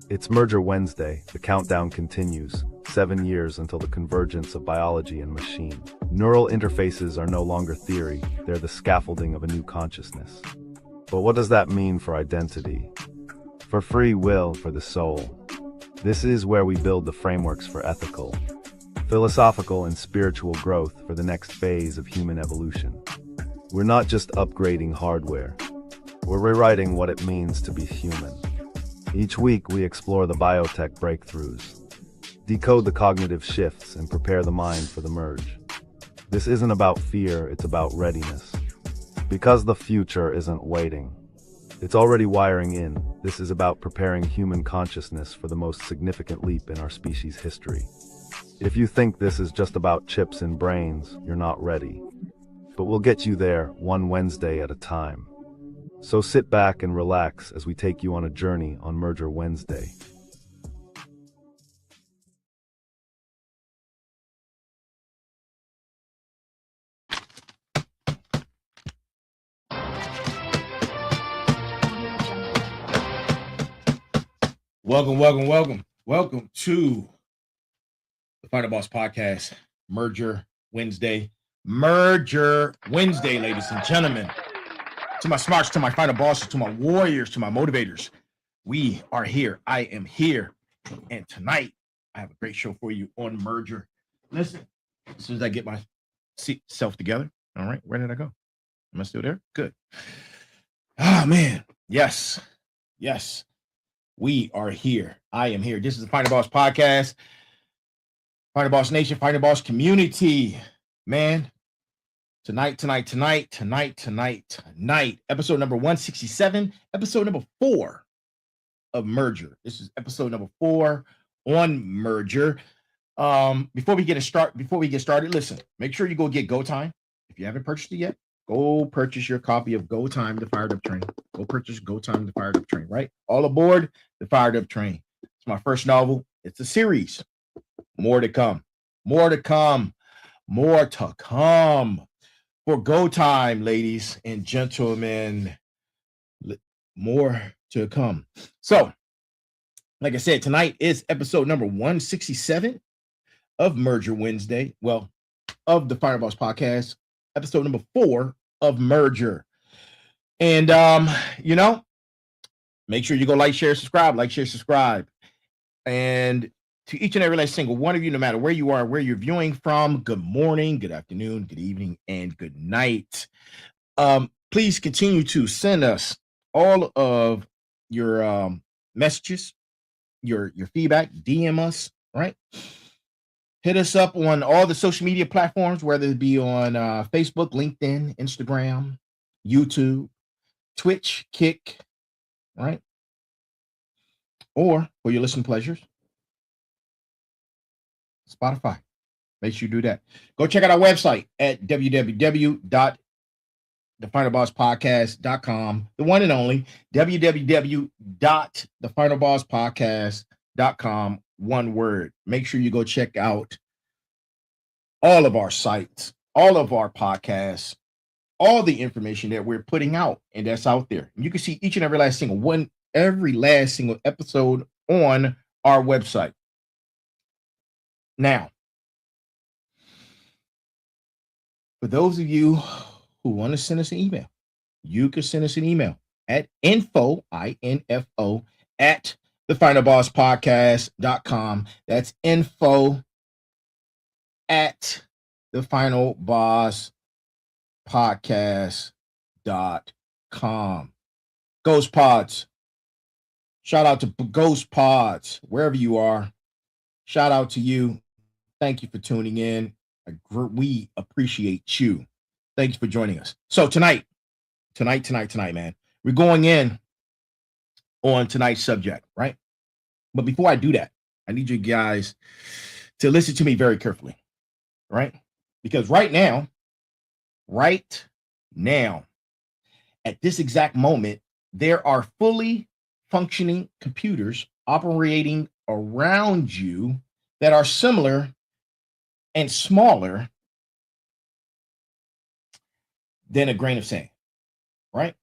It's Merger Wednesday. The countdown continues. 7 years until the convergence of biology and machine. Neural interfaces are no longer theory. They're the scaffolding of a new consciousness. But what does that mean for identity? For free will, for the soul? This is where we build the frameworks for ethical, philosophical, and spiritual growth for the next phase of human evolution. We're not just upgrading hardware. We're rewriting what it means to be human. Each week, we explore the biotech breakthroughs, decode the cognitive shifts, and prepare the mind for the merge. This isn't about fear, it's about readiness. Because the future isn't waiting. It's already wiring in. This is about preparing human consciousness for the most significant leap in our species' history. If you think this is just about chips and brains, you're not ready. But we'll get you there, one Wednesday at a time. So sit back and relax as we take you on a journey on Merger Wednesday. Welcome to the Final Boss Podcast, Merger Wednesday, ladies and gentlemen. To my smarts, to my final bosses, to my warriors, to my motivators, we are here. I am here. And tonight, I have a great show for you on Merger. Listen, as soon as I get my self together, all right, where did I go? Am I still there? Good. Ah, man. Yes. We are here. I am here. This is the Final Boss Podcast, Final Boss Nation, Final Boss community. Man, tonight, episode number 167, episode number 4 of Merger. This is episode number 4 on Merger. Before we get started, listen, make sure you go get Go Time. If you haven't purchased it yet, go purchase your copy of Go Time, the Fired Up Train. Go purchase Go Time, the Fired Up Train, right? All aboard the Fired Up Train. It's my first novel. It's a series. More to come. For Go Time, ladies and gentlemen. More to come. So, like I said, tonight is episode number 167 of Merger Wednesday. Well, of the Final Boss Podcast, episode number 4 of Merger. And make sure you go like, share, subscribe. And to each and every last single one of you, no matter where you are, where you're viewing from, good morning, good afternoon, good evening, and good night. Please continue to send us all of your messages, your feedback, DM us, right? Hit us up on all the social media platforms, whether it be on Facebook, LinkedIn, Instagram, YouTube, Twitch, Kick, right? Or for your listening pleasures, Spotify. Make sure you do that. Go check out our website at www.thefinalbosspodcast.com. The one and only www.thefinalbosspodcast.com. One word. Make sure you go check out all of our sites, all of our podcasts, all the information that we're putting out, and that's out there. And you can see each and every last single episode on our website. Now, for those of you who want to send us an email, you can send us an email at info, I-N-F-O, at thefinalbosspodcast.com. That's info at thefinalbosspodcast.com. Ghost Pods. Shout out to Ghost Pods, wherever you are. Shout out to you. Thank you for tuning in. We appreciate you. Thank you for joining us. So tonight, man, we're going in on tonight's subject, right? But before I do that, I need you guys to listen to me very carefully, right? Because right now, at this exact moment, there are fully functioning computers operating around you that are similar and smaller than a grain of sand, right?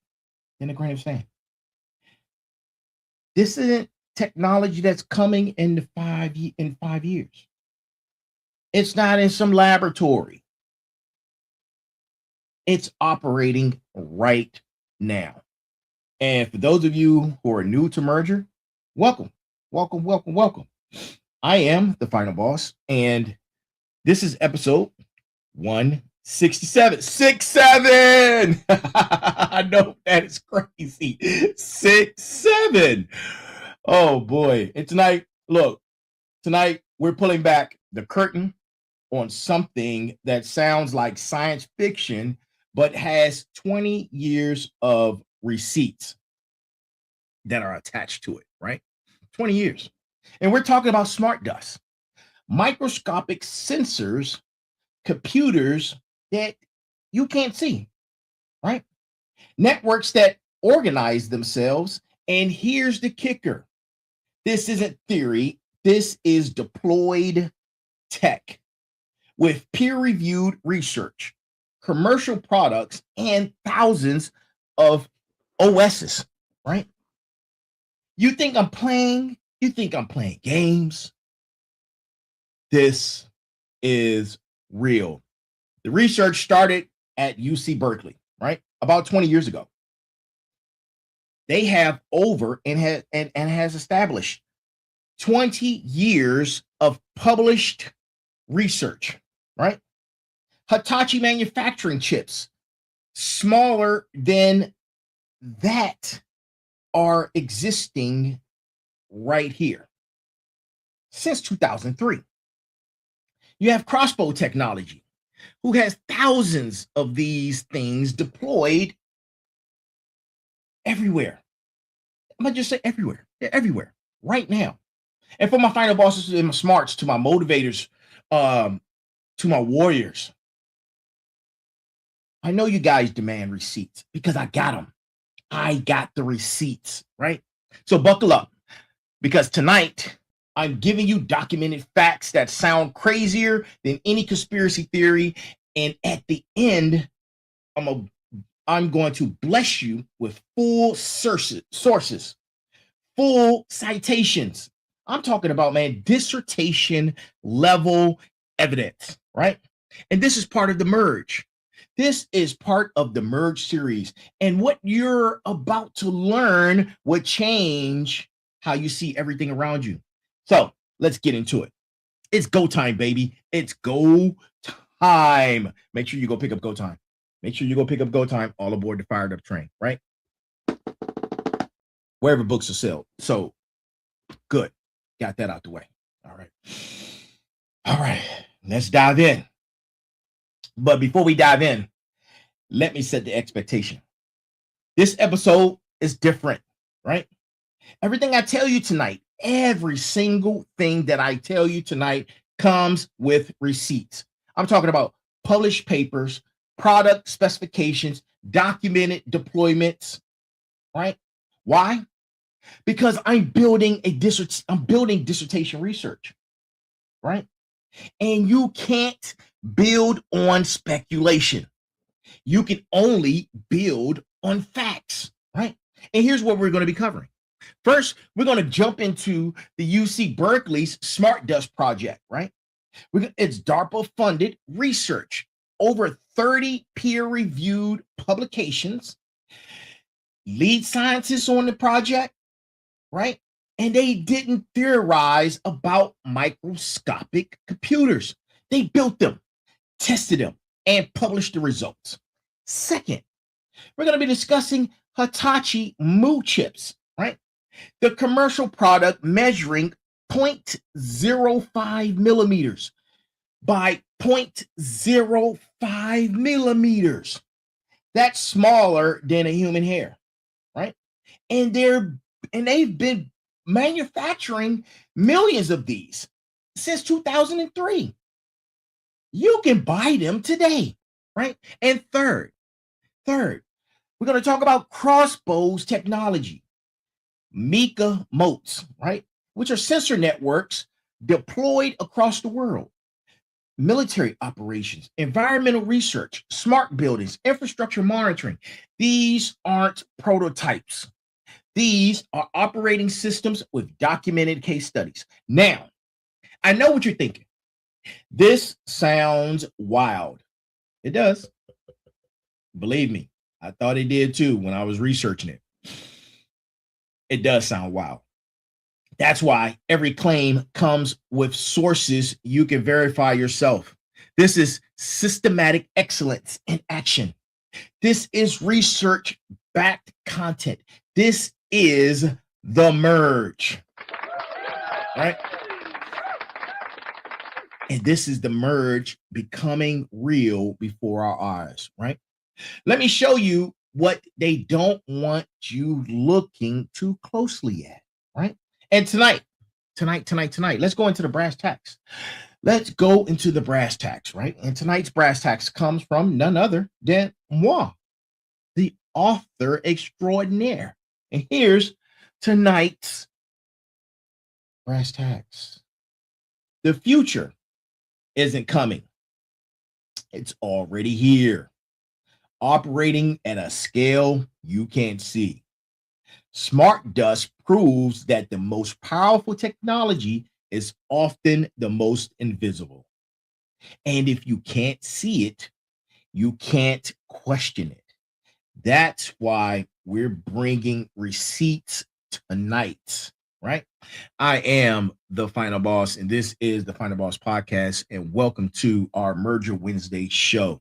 Than a grain of sand. This isn't technology that's coming in 5 years. It's not in some laboratory. It's operating right now. And for those of you who are new to Merger, welcome, welcome, welcome, welcome. I am the final boss, and this is episode 167. 67! I know that is crazy. 67. Oh boy. And tonight, look, tonight we're pulling back the curtain on something that sounds like science fiction, but has 20 years of receipts that are attached to it, right? 20 years. And we're talking about smart dust, microscopic sensors, computers that you can't see, right? Networks that organize themselves. And here's the kicker. This isn't theory. This is deployed tech with peer-reviewed research, commercial products, and thousands of OSs, right? You think I'm playing? You think I'm playing games? This is real. The research started at UC Berkeley, right? About 20 years ago. They have over and has established 20 years of published research, right? Hitachi manufacturing chips, smaller than that, are existing right here since 2003. You have Crossbow technology, who has thousands of these things deployed everywhere. I'm gonna just say everywhere. They're everywhere right now. And for my final bosses and my smarts, to my motivators, to my warriors, I know you guys demand receipts because I got them. I got the receipts, right? So buckle up, because tonight I'm giving you documented facts that sound crazier than any conspiracy theory. And at the end, I'm going to bless you with full sources, full citations. I'm talking about, man, dissertation level evidence, right? And this is part of the merge. This is part of the merge series. And what you're about to learn will change how you see everything around you. So let's get into it. It's go time, baby. It's go time. Make sure you go pick up go time. Make sure you go pick up go time. All aboard the fired up train, right? Wherever books are sold. So good. Got that out the way. All right. All right. Let's dive in. But before we dive in, let me set the expectation. This episode is different, right? Everything I tell you tonight, every single thing that I tell you tonight comes with receipts. I'm talking about published papers, product specifications, documented deployments, right? Why? Because I'm building dissertation research, right? And you can't build on speculation. You can only build on facts, right? And here's what we're going to be covering. First, we're going to jump into the UC Berkeley's Smart Dust project, right? It's DARPA-funded research, over 30 peer-reviewed publications, lead scientists on the project, right? And they didn't theorize about microscopic computers. They built them, tested them, and published the results. Second, we're going to be discussing Hitachi motes chips, right? The commercial product measuring 0.05 millimeters by 0.05 millimeters. That's smaller than a human hair, right? And they've been manufacturing millions of these since 2003. You can buy them today, right? And third, we're going to talk about Crossbow's technology, MICA motes, right? Which are sensor networks deployed across the world. Military operations, environmental research, smart buildings, infrastructure monitoring. These aren't prototypes. These are operating systems with documented case studies. Now, I know what you're thinking. This sounds wild. It does. Believe me, I thought it did too when I was researching it. It does sound wild. That's why every claim comes with sources you can verify yourself. This is systematic excellence in action. This is research-backed content. This is the merge, right? And this is the merge becoming real before our eyes, right? Let me show you what they don't want you looking too closely at, right? And tonight, let's go into the brass tacks. Let's go into the brass tacks, right? And tonight's brass tacks comes from none other than moi, the author extraordinaire. And here's tonight's brass tacks. The future isn't coming. It's already here, operating at a scale you can't see. Smart dust proves that the most powerful technology is often the most invisible. And if you can't see it, you can't question it. That's why we're bringing receipts tonight, right? I am the Final Boss, and this is the Final Boss Podcast, and welcome to our Merger Wednesday show.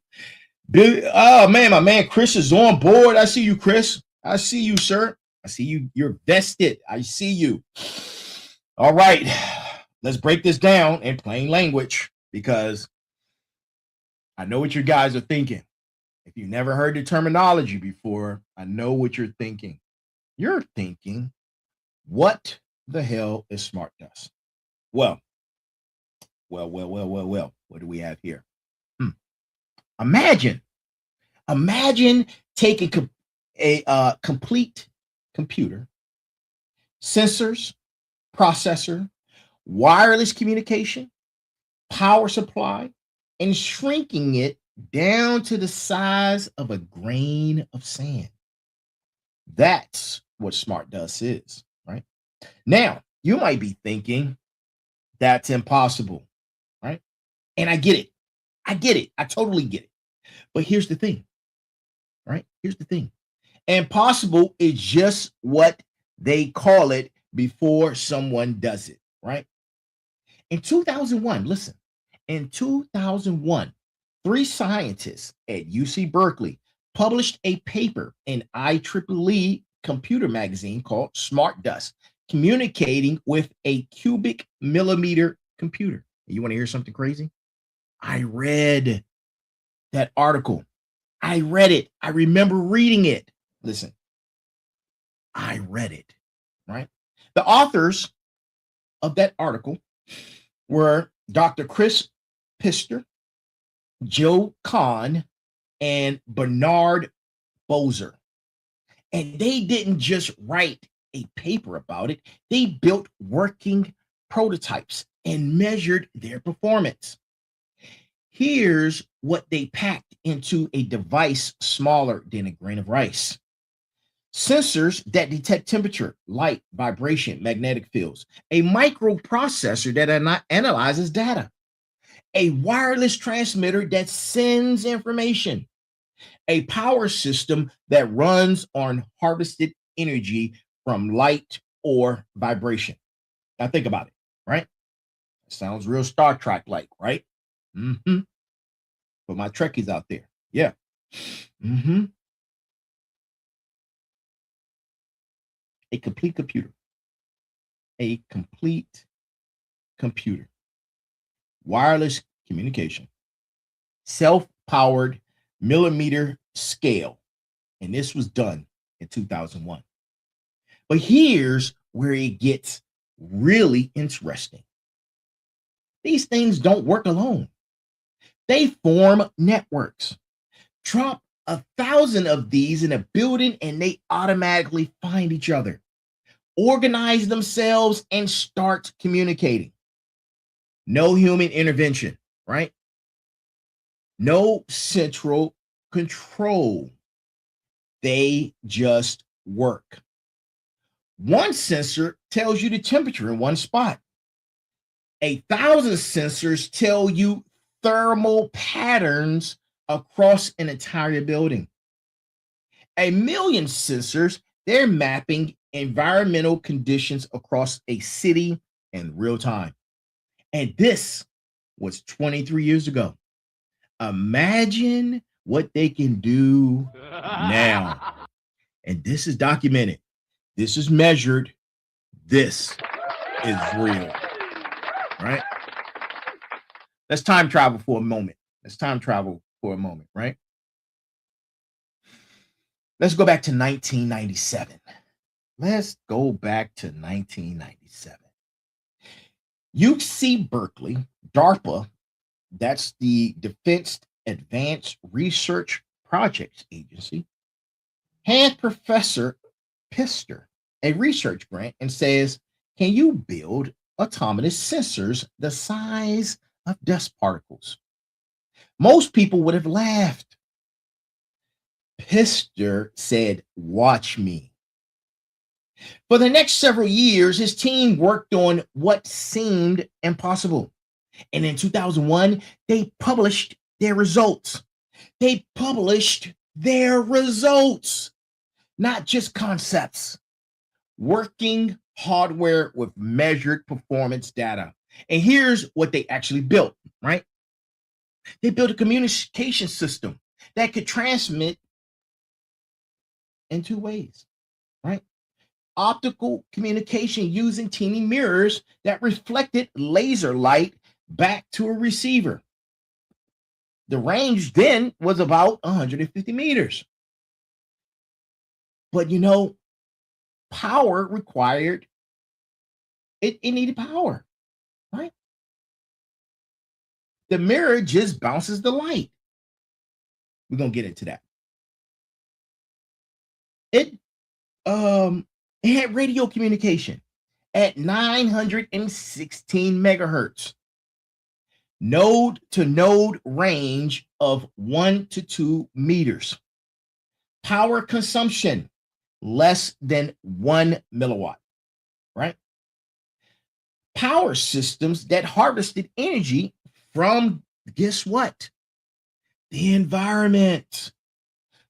Oh, man, my man Chris is on board. I see you, Chris. I see you, sir. I see you. You're vested. I see you. All right. Let's break this down in plain language because I know what you guys are thinking. If you've never heard the terminology before, I know what you're thinking. You're thinking, what the hell is smart dust? Well. What do we have here? Imagine taking a complete computer, sensors, processor, wireless communication, power supply, and shrinking it down to the size of a grain of sand. That's what smart dust is, right? Now, you might be thinking that's impossible, right? And I get it. I totally get it. But here's the thing, right? Here's the thing. Impossible is just what they call it before someone does it, right? In 2001, listen, in 2001, 3 scientists at UC Berkeley published a paper in IEEE computer magazine called Smart Dust, communicating with a cubic millimeter computer. You want to hear something crazy? I read that article. I read it. I remember reading it. Listen, I read it, right? The authors of that article were Dr. Chris Pister, Joe Kahn, and Bernard Bozer. And they didn't just write a paper about it. They built working prototypes and measured their performance. Here's what they packed into a device smaller than a grain of rice. Sensors that detect temperature, light, vibration, magnetic fields, a microprocessor that analyzes data, a wireless transmitter that sends information, a power system that runs on harvested energy from light or vibration. Now think about it, right? It sounds real Star Trek-like, right? For my Trekkies out there. Yeah. A complete computer. A complete computer. Wireless communication. Self-powered millimeter scale. And this was done in 2001. But here's where it gets really interesting. These things don't work alone. They form networks. Drop 1,000 of these in a building and they automatically find each other, organize themselves, and start communicating. No human intervention, right? No central control. They just work. One sensor tells you the temperature in one spot. 1,000 sensors tell you thermal patterns across an entire building. 1,000,000 sensors, they're mapping environmental conditions across a city in real time. And this was 23 years ago. Imagine what they can do now. And this is documented. This is measured. This is real. Right? Let's time travel for a moment. Right? Let's go back to 1997. UC Berkeley, DARPA, that's the Defense Advanced Research Projects Agency, hands Professor Pister a research grant and says, can you build autonomous sensors the size of dust particles? Most people would have laughed. Pister said, watch me. For the next several years, his team worked on what seemed impossible. And in 2001, they published their results. Not just concepts, working hardware with measured performance data. And here's what they actually built, right? They built a communication system that could transmit in two ways, right? Optical communication using teeny mirrors that reflected laser light back to a receiver. The range then was about 150 meters. But power required, it needed power, right? The mirror just bounces the light. We're going to get into that. It had radio communication at 916 megahertz, node to node range of 1 to 2 meters. Power consumption less than 1 milliwatt, right? Power systems that harvested energy from, guess what? The environment.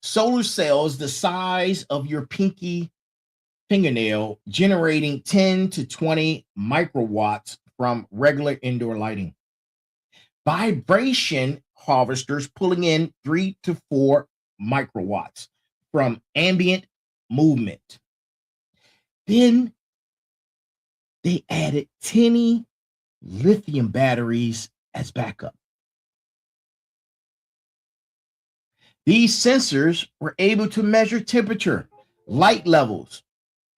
Solar cells the size of your pinky fingernail, generating 10 to 20 microwatts from regular indoor lighting. Vibration harvesters pulling in 3 to 4 microwatts from ambient movement. Then they added tiny lithium batteries as backup. These sensors were able to measure temperature, light levels,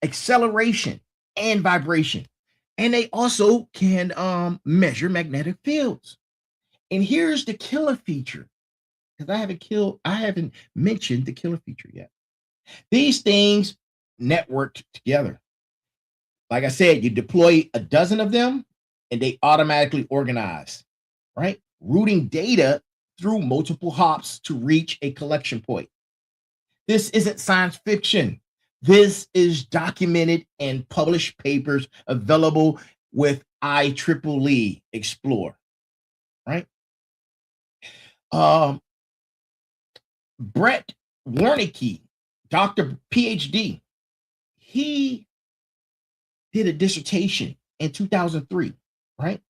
acceleration, and vibration. And they also can measure magnetic fields. And here's the killer feature, because I haven't mentioned the killer feature yet. These things networked together. Like I said, you deploy a dozen of them and they automatically organize, right? Routing data through multiple hops to reach a collection point. This isn't science fiction. This is documented in published papers available with IEEE Explore, right? Brett Warnicki, Dr. PhD, he did a dissertation in 2003, right?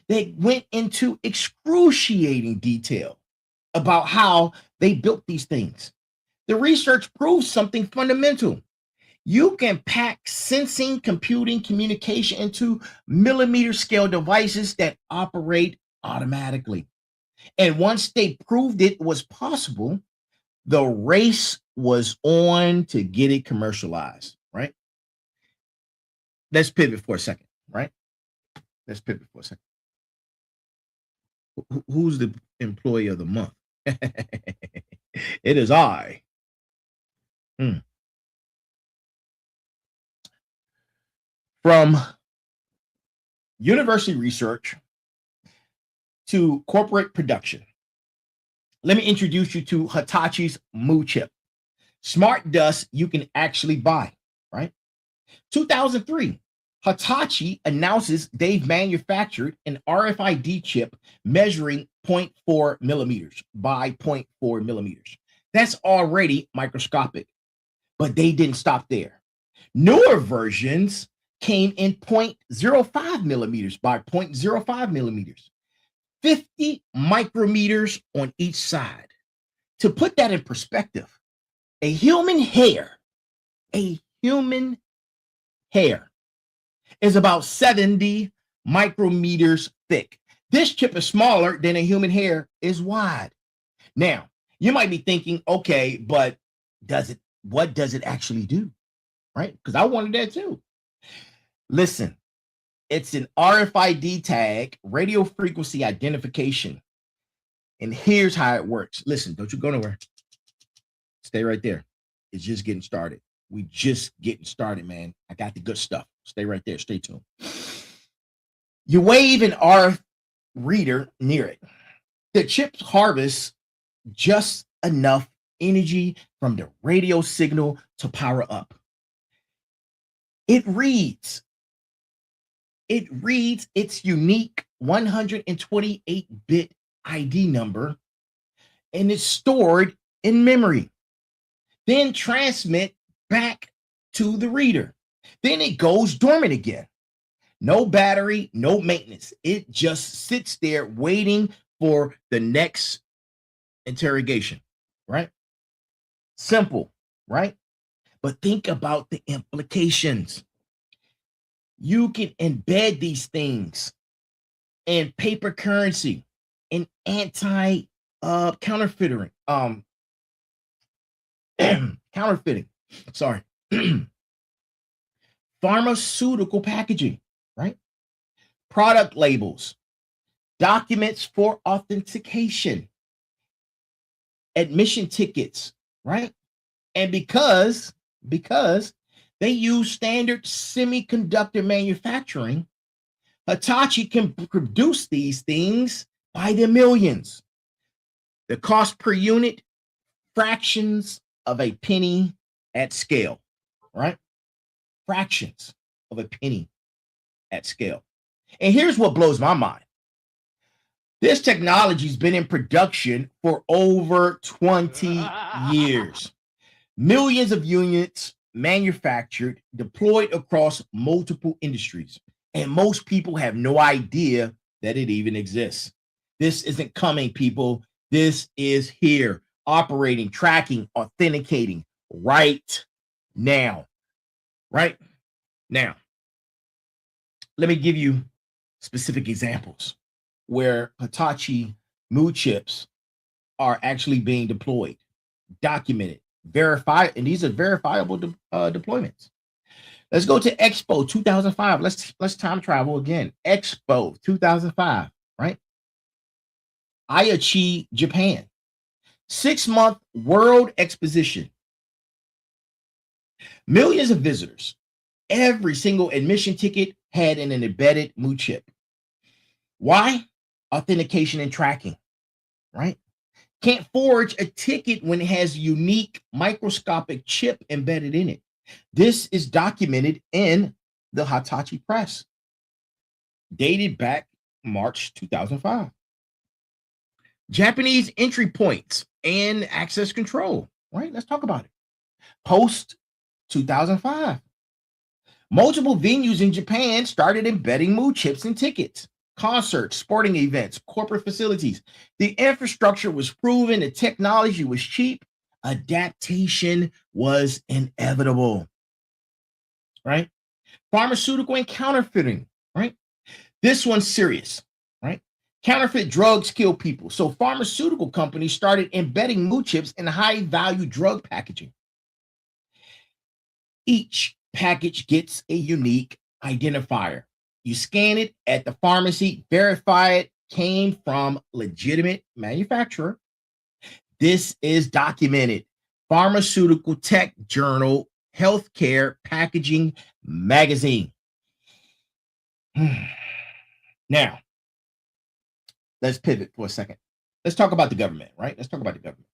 They went into excruciating detail about how they built these things. The research proves something fundamental. You can pack sensing, computing, communication into millimeter scale devices that operate automatically. And once they proved it was possible, the race was on to get it commercialized, right? Let's pivot for a second, right? Who's the employee of the month? It is I. From university research to corporate production, let me introduce you to Hitachi's Mu chip. Smart dust you can actually buy, right? 2003, Hitachi announces they've manufactured an RFID chip measuring 0.4 millimeters by 0.4 millimeters. That's already microscopic, but they didn't stop there. Newer versions came in 0.05 millimeters by 0.05 millimeters, 50 micrometers on each side. To put that in perspective, a human hair is about 70 micrometers thick. This chip is smaller than a human hair is wide. Now, you might be thinking, okay, but what does it actually do? Right? Because I wanted that too. Listen, it's an RFID tag, radio frequency identification. And here's how it works. Listen, don't you go nowhere. Stay right there. It's just getting started. We just getting started, man. I got the good stuff. Stay right there. Stay tuned. You wave an RF reader near it. The chip harvests just enough energy from the radio signal to power up. It reads its unique 128-bit ID number, and it's stored in memory. Then transmit back to the reader. Then it goes dormant again. No battery, no maintenance. It just sits there waiting for the next interrogation, right? Simple, right? But think about the implications. You can embed these things in paper currency, in counterfeiting. Counterfeiting. Sorry. Pharmaceutical packaging, right? Product labels, documents for authentication, admission tickets, right? And because they use standard semiconductor manufacturing, Hitachi can produce these things by the millions. The cost per unit, fractions of a penny at scale, right? Fractions of a penny at scale. And here's what blows my mind. This technology's been in production for over 20 years. Millions of units manufactured, deployed across multiple industries. And most people have no idea that it even exists. This isn't coming, people. This is here, operating, tracking, authenticating right now. Right now. Let me give you specific examples where Hitachi mood chips are actually being deployed, documented, verified, and these are verifiable deployments. Let's go to Expo 2005. Let's time travel again. Expo 2005, right? Aichi, Japan. 6-month world exposition. Millions of visitors. Every single admission ticket had an embedded mood chip. Why? Authentication and tracking, right? Can't forge a ticket when it has a unique microscopic chip embedded in it. This is documented in the Hitachi press, dated back March 2005. Japanese entry points and access control, right? Let's talk about it. Post 2005. Multiple venues in Japan started embedding mood chips in tickets, concerts, sporting events, corporate facilities. The infrastructure was proven, the technology was cheap, adaptation was inevitable, right? Pharmaceutical and counterfeiting, right? This one's serious, right? Counterfeit drugs kill people. So pharmaceutical companies started embedding mood chips in high-value drug packaging. Each package gets a unique identifier. You scan it at the pharmacy, verify it came from legitimate manufacturer. This is documented. Pharmaceutical Tech Journal, Healthcare Packaging Magazine. Now, let's pivot for a second. Let's talk about the government, right? Let's talk about the government.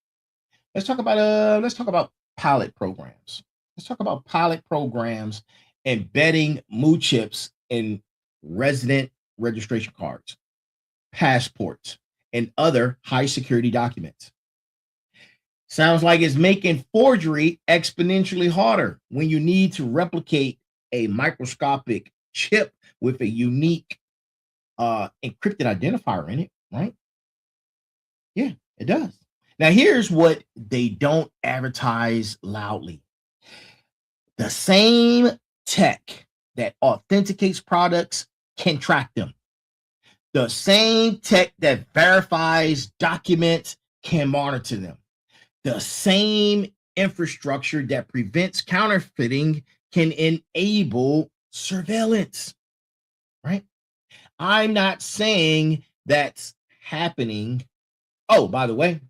Let's talk about pilot programs. Let's talk about pilot programs embedding MU chips in resident registration cards, passports, and other high security documents. Sounds like it's making forgery exponentially harder when you need to replicate a microscopic chip with a unique encrypted identifier in it, right? Yeah, it does. Now, here's what they don't advertise loudly. The same tech that authenticates products can track them. The same tech that verifies documents can monitor them. The same infrastructure that prevents counterfeiting can enable surveillance, right? I'm not saying that's happening. Oh, by the way,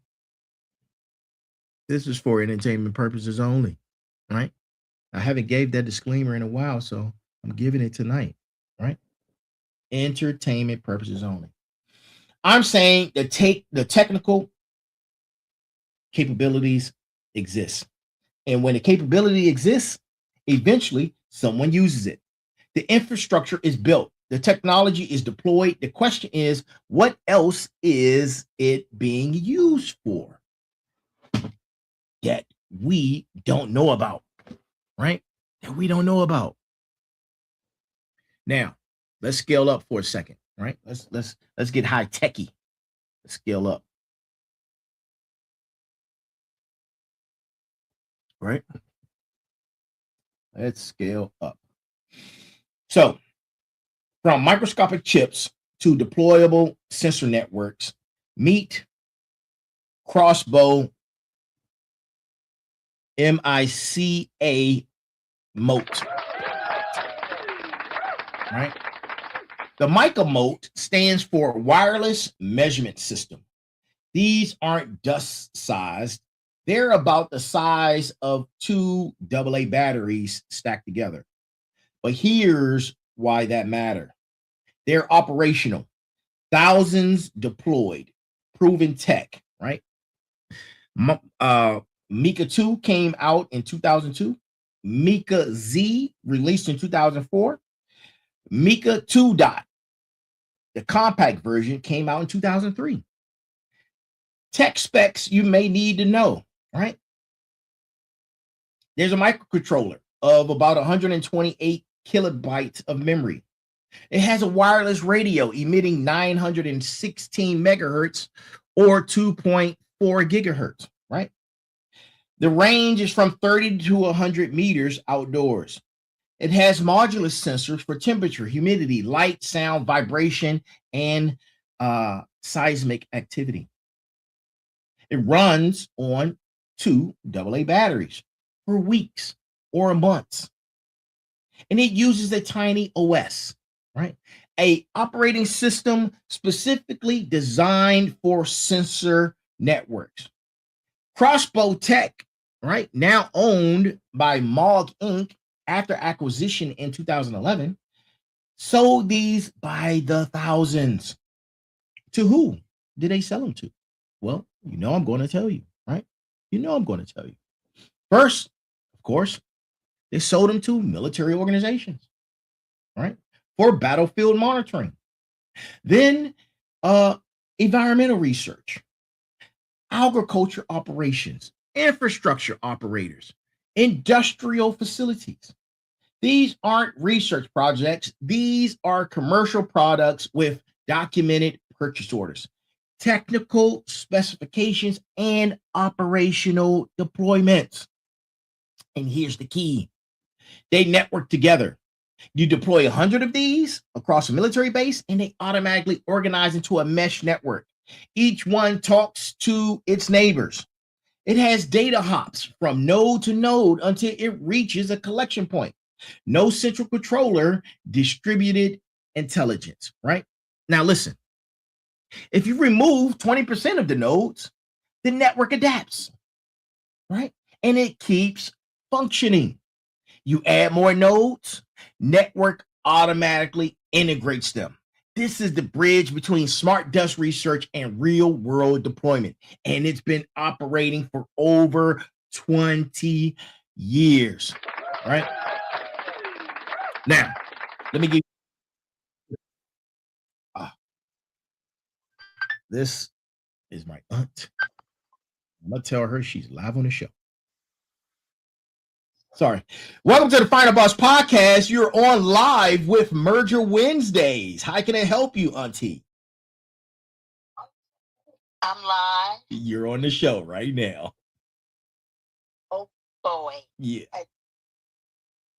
this is for entertainment purposes only, right? I haven't gave that disclaimer in a while, so I'm giving it tonight, right? Entertainment purposes only. I'm saying that the technical capabilities exist. And when the capability exists, eventually someone uses it. The infrastructure is built. The technology is deployed. The question is, what else is it being used for that we don't know about, right? That we don't know about. Now, let's scale up for a second, right? Let's get high techy. Let's scale up. Right? Let's scale up. So, from microscopic chips to deployable sensor networks, meet Crossbow MICA mote. Right? The MICA mote stands for Wireless Measurement System. These aren't dust-sized. They're about the size of 2 AA batteries stacked together. But here's why that matters. They're operational. Thousands deployed. Proven tech, right? MICA 2 came out in 2002. MICA Z released in 2004. MICA 2 dot, the compact version, came out in 2003. Tech specs you may need to know, right? There's a microcontroller of about 128 kilobytes of memory. It has a wireless radio emitting 916 megahertz or 2.4 gigahertz, right? The range is from 30 to 100 meters outdoors. It has modular sensors for temperature, humidity, light, sound, vibration, and seismic activity. It runs on 2 AA batteries for weeks or months. And it uses a tiny OS, right? A operating system specifically designed for sensor networks. Crossbow Tech, right, now owned by Mog Inc. after acquisition in 2011, sold these by the thousands. To who did they sell them to? Well, you know I'm going to tell you, right? You know I'm going to tell you. First, of course, they sold them to military organizations, right, for battlefield monitoring. Then environmental research, agriculture operations, infrastructure operators, industrial facilities. These aren't research projects. These are commercial products with documented purchase orders, technical specifications, and operational deployments. And here's the key. They network together. You deploy 100 of these across a military base, and they automatically organize into a mesh network. Each one talks to its neighbors. It has data hops from node to node until it reaches a collection point. No central controller, distributed intelligence, right? Now listen, if you remove 20% of the nodes, the network adapts, right? And it keeps functioning. You add more nodes, network automatically integrates them. This is the bridge between smart dust research and real world deployment. And it's been operating for over 20 years, right? Now, let me give this is my aunt. I'm gonna tell her she's live on the show. Sorry. Welcome to the Final Boss Podcast. You're on live with Merger Wednesdays. How can I help you, Auntie? I'm live. You're on the show right now. Oh boy. Yeah.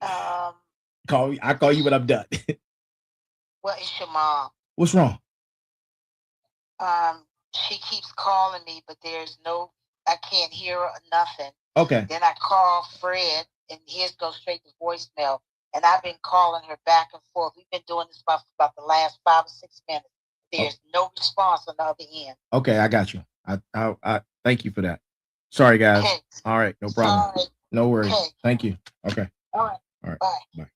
I call you when I'm done. Well, it's your mom. What's wrong? She keeps calling me, but I can't hear her or nothing. Okay. Then I call Fred, and his goes straight to voicemail. And I've been calling her back and forth. We've been doing this for about the last 5 or 6 minutes. There's no response on the other end. Okay, I got you. I thank you for that. Sorry, guys. Okay. All right, no problem. Sorry. No worries. Okay. Thank you. Okay. All right. All right. Bye. Bye.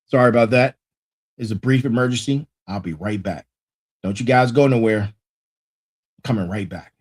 Sorry about that. It's a brief emergency. I'll be right back. Don't you guys go nowhere. Coming right back.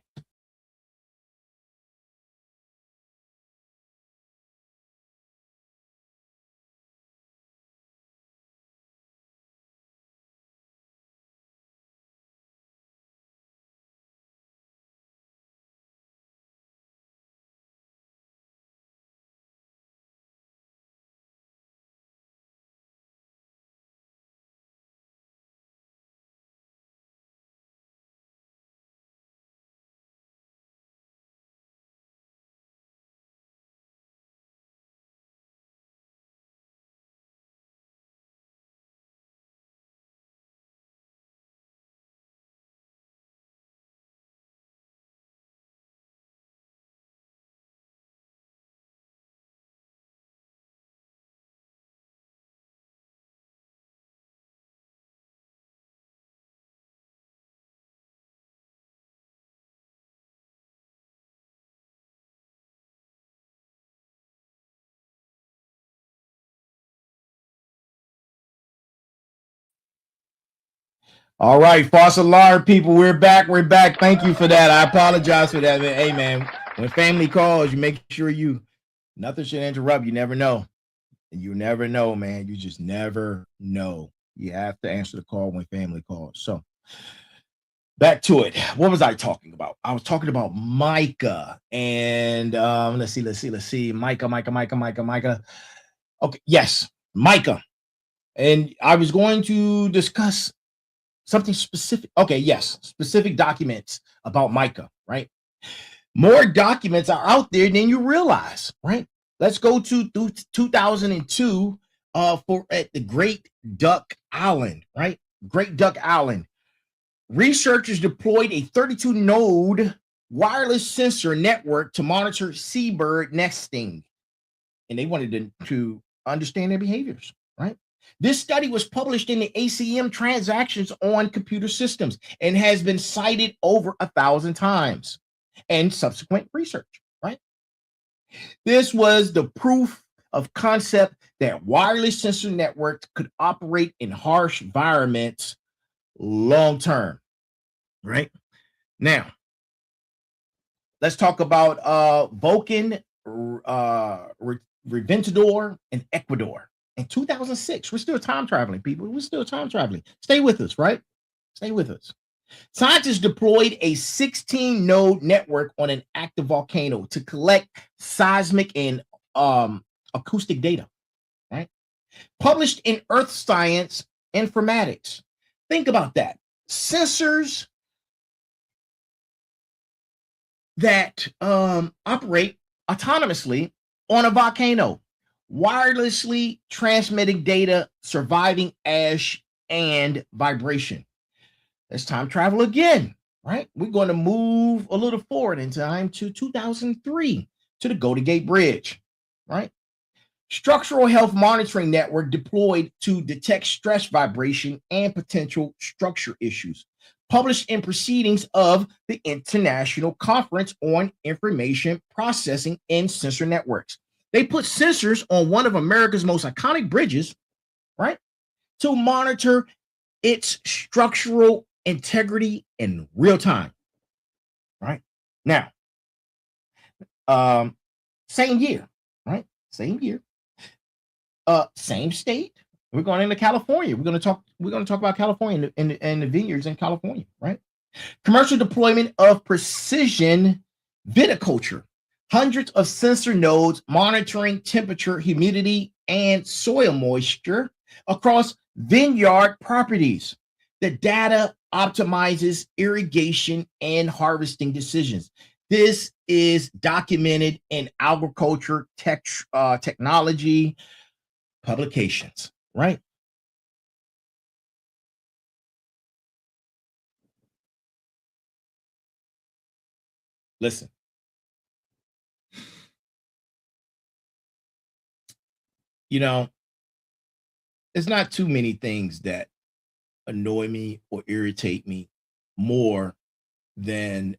All right, false alarm people, we're back. We're back. Thank you for that. I apologize for that. Hey, man, when family calls, you make sure nothing should interrupt. You never know. And you never know, man. You just never know. You have to answer the call when family calls. So back to it. What was I talking about? I was talking about MICA. And let's see. MICA. Okay, yes, MICA. And I was going to discuss something specific. Okay, yes, specific documents about MICA, right? More documents are out there than you realize, right? Let's go to 2002 at the Great Duck Island, right? Great Duck Island. Researchers deployed a 32-node wireless sensor network to monitor seabird nesting, and they wanted to understand their behaviors, right? This study was published in the ACM Transactions on Computer Systems and has been cited over 1,000 times and subsequent research, right? This was the proof of concept that wireless sensor networks could operate in harsh environments long term, right? Now, let's talk about Vulcan, Reventador, and Ecuador. In 2006, we're still time traveling, people. We're still time traveling. Stay with us, right? Stay with us. Scientists deployed a 16-node network on an active volcano to collect seismic and acoustic data, right? Published in Earth Science Informatics. Think about that. Sensors that operate autonomously on a volcano, wirelessly transmitting data, surviving ash and vibration. Let's time travel again, right? We're going to move a little forward in time to 2003 to the Golden Gate Bridge, right? Structural health monitoring network deployed to detect stress, vibration, and potential structure issues. Published in Proceedings of the International Conference on Information Processing and Sensor Networks. They put sensors on one of America's most iconic bridges, right, to monitor its structural integrity in real time, right? Now, Same year, right? Same year. Same state. We're going into California. We're going to talk about California and the vineyards in California, right? Commercial deployment of precision viticulture. Hundreds of sensor nodes monitoring temperature, humidity, and soil moisture across vineyard properties. The data optimizes irrigation and harvesting decisions. This is documented in agriculture technology publications, right? Listen. You know, there's not too many things that annoy me or irritate me more than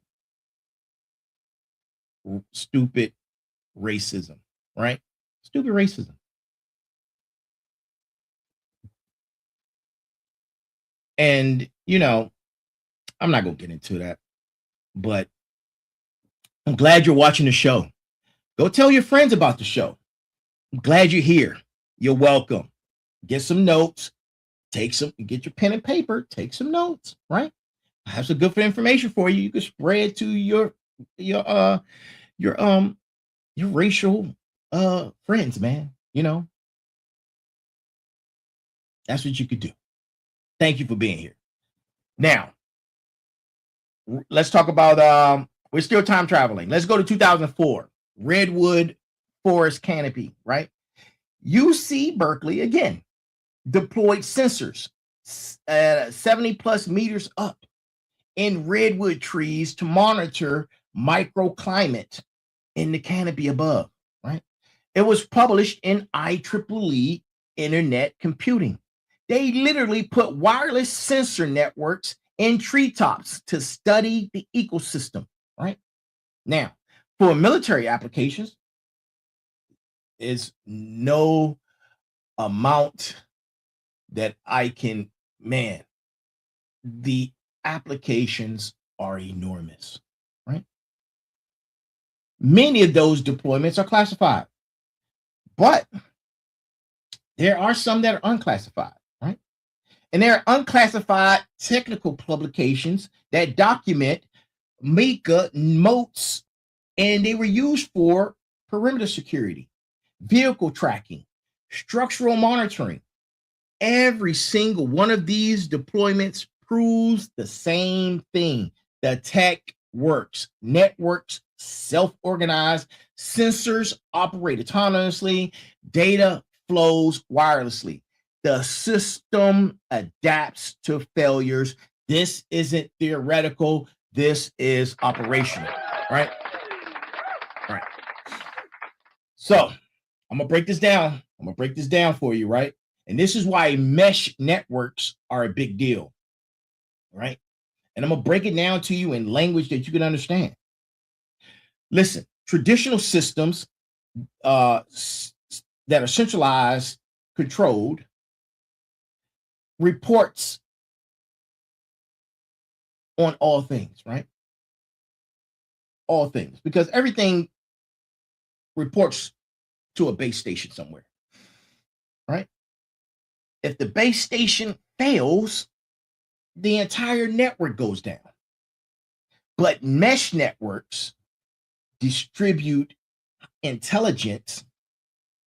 stupid racism, right? Stupid racism. And, you know, I'm not going to get into that, but I'm glad you're watching the show. Go tell your friends about the show. I'm glad you're here. You're welcome. Get some notes. Get your pen and paper. Take some notes, right? I have some good information for you. You can spread to your racial friends, man. You know, that's what you could do. Thank you for being here. Now, let's talk about we're still time traveling. Let's go to 2004. Redwood forest canopy, right? UC Berkeley again deployed sensors 70 plus meters up in redwood trees to monitor microclimate in the canopy above, right? It was published in IEEE Internet Computing. They literally put wireless sensor networks in treetops to study the ecosystem, right? Now, for military applications, is no amount that I can, man, the applications are enormous, right? Many of those deployments are classified, but there are some that are unclassified, right? And there are unclassified technical publications that document MICA motes, and they were used for perimeter security, vehicle tracking, structural monitoring. Every single one of these deployments proves the same thing. The tech works. Networks self-organize. Sensors operate autonomously. Data flows wirelessly. The system adapts to failures. This isn't theoretical. This is operational, right? All right. So I'm going to break this down. I'm going to break this down for you, right? And this is why mesh networks are a big deal, right? And I'm going to break it down to you in language that you can understand. Listen, traditional systems that are centralized, controlled, reports on all things, right? All things, because everything reports to a base station somewhere, right? If the base station fails, the entire network goes down. But mesh networks distribute intelligence.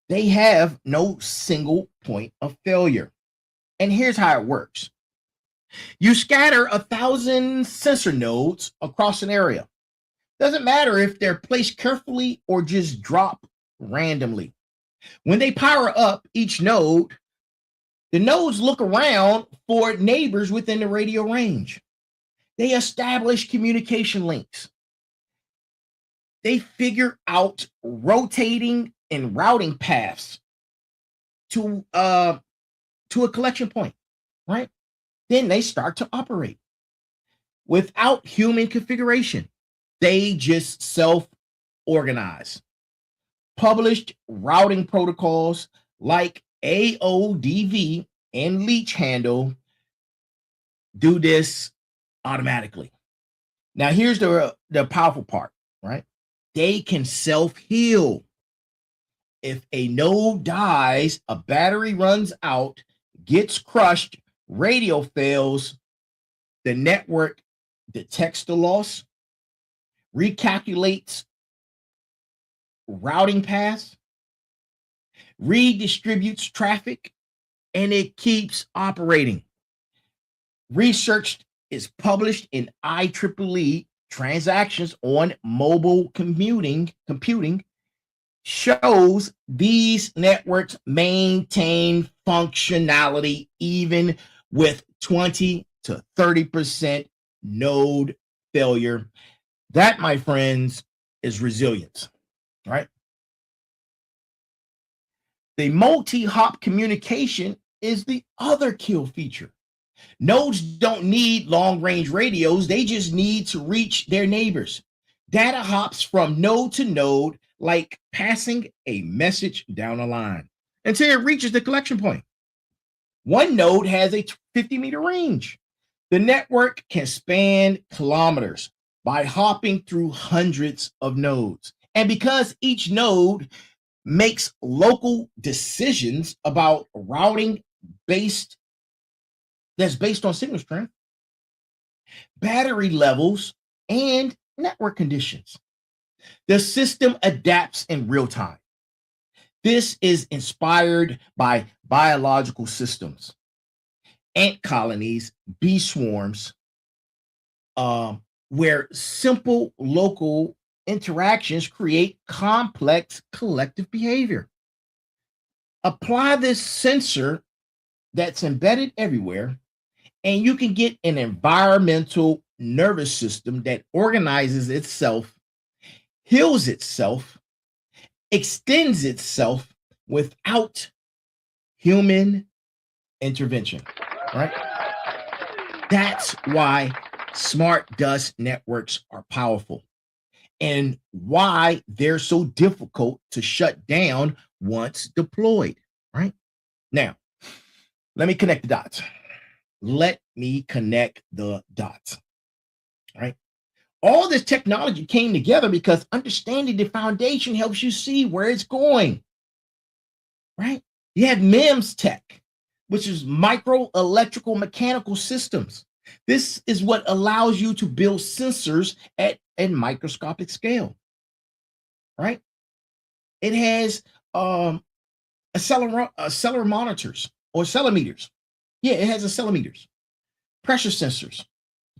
They have no single point of failure. And here's how it works. You scatter 1,000 sensor nodes across an area. Doesn't matter if they're placed carefully or just drop randomly. When they power up each node, the nodes look around for neighbors within the radio range. They establish communication links. They figure out rotating and routing paths to a collection point, right? Then they start to operate without human configuration. They just self-organize. Published routing protocols like AODV and leech handle do this automatically. Now, here's the powerful part, right? they can self-heal. If a node dies, a battery runs out, gets crushed, radio fails, the network detects the loss, recalculates routing paths, redistributes traffic, and it keeps operating. Research is published in IEEE Transactions on Mobile Computing shows these networks maintain functionality even with 20 to 30% node failure. That, my friends, is resilience, right? The multi-hop communication is the other kill feature. Nodes don't need long-range radios. They just need to reach their neighbors. Data hops from node to node like passing a message down a line until it reaches the collection point. One node has a 50-meter range. The network can span kilometers by hopping through hundreds of nodes. And because each node makes local decisions about routing that's based on signal strength, battery levels, and network conditions, the system adapts in real time. This is inspired by biological systems, ant colonies, bee swarms, where simple local interactions create complex collective behavior. Apply this sensor that's embedded everywhere, and you can get an environmental nervous system that organizes itself, heals itself, extends itself without human intervention, right? That's why smart dust networks are powerful and why they're so difficult to shut down once deployed, right? Now, let me connect the dots. Let me connect the dots, right? All this technology came together because understanding the foundation helps you see where it's going, right? You have MEMS tech, which is micro electrical mechanical systems. This is what allows you to build sensors at a microscopic scale, right? It has accelerometers or accelerometers. Yeah, it has accelerometers, pressure sensors,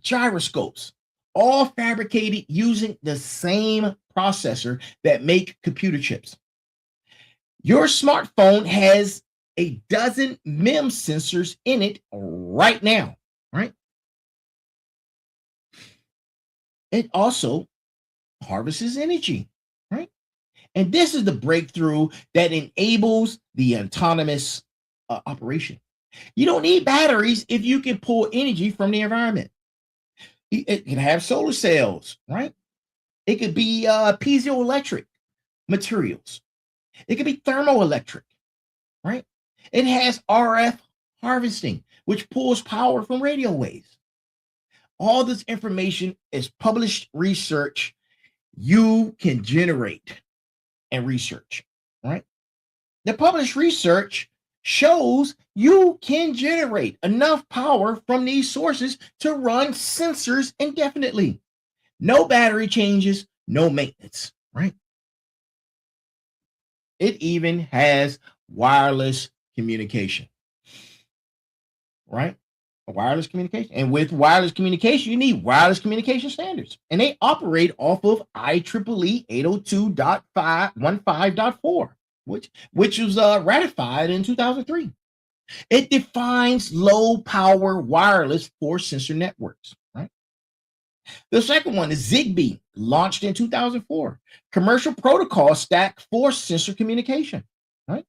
gyroscopes, all fabricated using the same processor that make computer chips. Your smartphone has a dozen MEMS sensors in it right now, right? It also harvests energy, right? And this is the breakthrough that enables the autonomous operation. You don't need batteries if you can pull energy from the environment. It can have solar cells, right? It could be piezoelectric materials. It could be thermoelectric, right? It has RF harvesting, which pulls power from radio waves. All this information is published research you can generate and research, right? The published research shows you can generate enough power from these sources to run sensors indefinitely. No battery changes, no maintenance, right? It even has wireless communication, right? Wireless communication. And with wireless communication, you need wireless communication standards. And they operate off of IEEE 802.15.4, which was ratified in 2003. It defines low power wireless for sensor networks, right? The second one is Zigbee, launched in 2004, commercial protocol stack for sensor communication, right?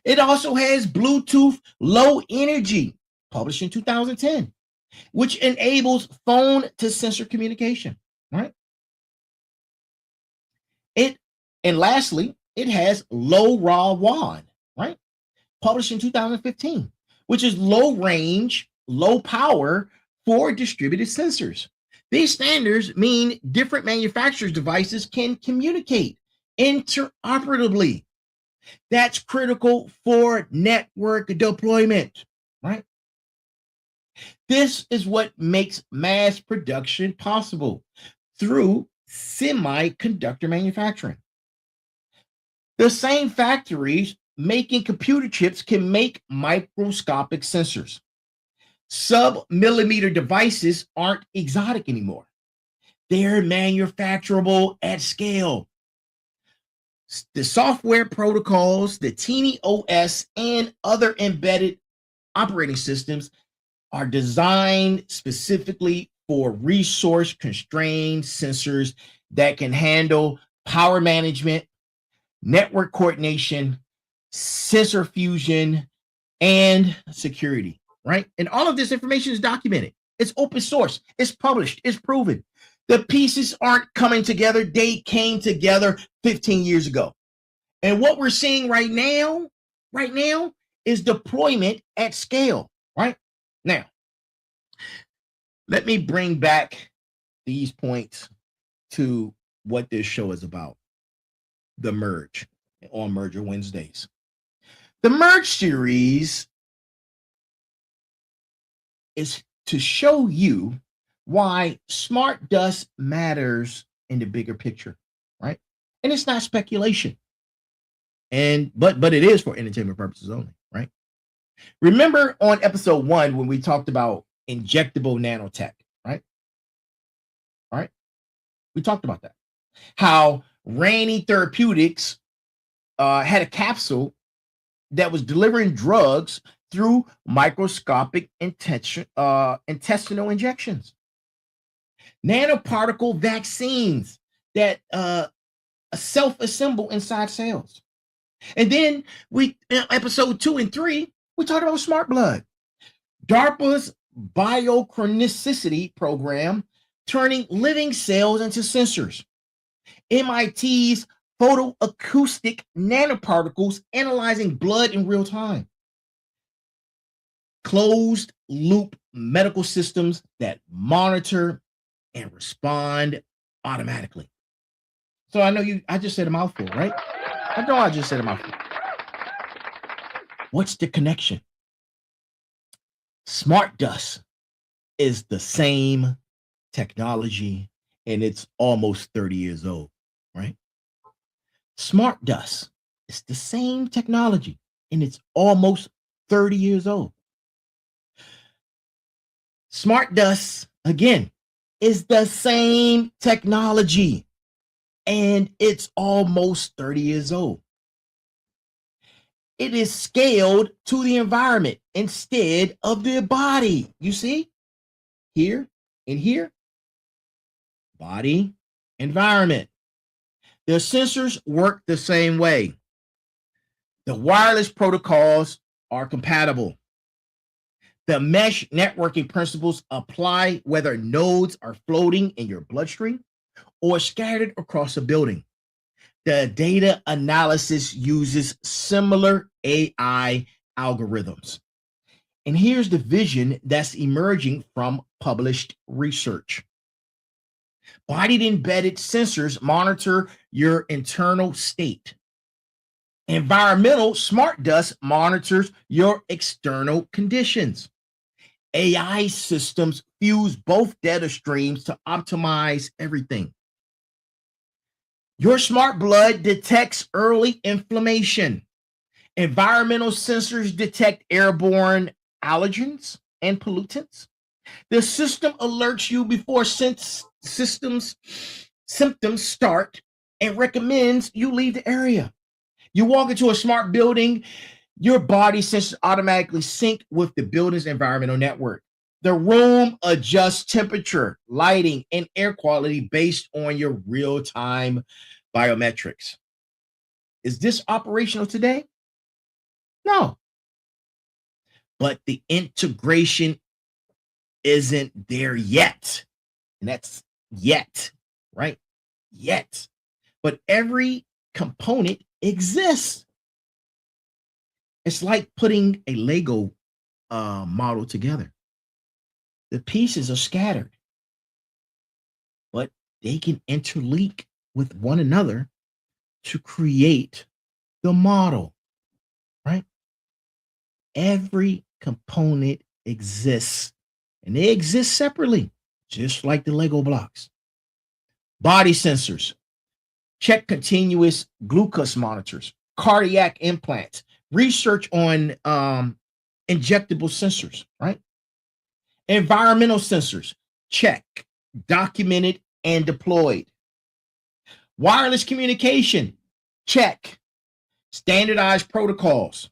It also has Bluetooth Low Energy, published in 2010, which enables phone to sensor communication, right? And lastly, it has LoRaWAN, right? Published in 2015, which is low range, low power for distributed sensors. These standards mean different manufacturers' devices can communicate interoperably. That's critical for network deployment, right? This is what makes mass production possible through semiconductor manufacturing. The same factories making computer chips can make microscopic sensors. Sub-millimeter devices aren't exotic anymore. They're manufacturable at scale. The software protocols, the teeny OS, and other embedded operating systems are designed specifically for resource-constrained sensors that can handle power management, network coordination, sensor fusion, and security, right? And all of this information is documented. It's open source. It's published. It's proven. The pieces aren't coming together. They came together 15 years ago. And what we're seeing right now is deployment at scale, right? Now, let me bring back these points to what this show is about. The Merge on Merger Wednesdays. The Merge series is to show you why smart dust matters in the bigger picture, right? And it's not speculation. But it is for entertainment purposes only, right? Remember on episode 1 when we talked about injectable nanotech, right? Right? We talked about that. How Rainy Therapeutics had a capsule that was delivering drugs through microscopic intestinal injections. Nanoparticle vaccines that self-assemble inside cells. And then episode 2 and 3, we talked about smart blood. DARPA's biochronicity program, turning living cells into sensors. MIT's photoacoustic nanoparticles analyzing blood in real time. Closed loop medical systems that monitor and respond automatically. So I just said a mouthful, right? I know I just said a mouthful. What's the connection? Smart dust is the same technology and it's almost 30 years old, right? Smart dust is the same technology and it's almost 30 years old. Smart dust, again, is the same technology and it's almost 30 years old. It is scaled to the environment instead of the body. You see? Here and here. Body, environment. The sensors work the same way. The wireless protocols are compatible. The mesh networking principles apply whether nodes are floating in your bloodstream or scattered across a building. The data analysis uses similar AI algorithms. And here's the vision that's emerging from published research. Bodied embedded sensors monitor your internal state. Environmental smart dust monitors your external conditions. AI systems fuse both data streams to optimize everything. Your smart blood detects early inflammation. Environmental sensors detect airborne allergens and pollutants. The system alerts you before symptoms start and recommends you leave the area. You walk into a smart building, your body sensors automatically sync with the building's environmental network. The room adjusts temperature, lighting, and air quality based on your real-time biometrics. Is this operational today? No. But the integration isn't there yet. And that's yet, right? Yet. But every component exists. It's like putting a Lego model together. The pieces are scattered, they can interlink with one another to create the model, right? Every component exists, and they exist separately, just like the Lego blocks. Body sensors, check continuous glucose monitors, cardiac implants, research on injectable sensors, right? Environmental sensors, check, documented and deployed. Wireless communication, check, standardized protocols.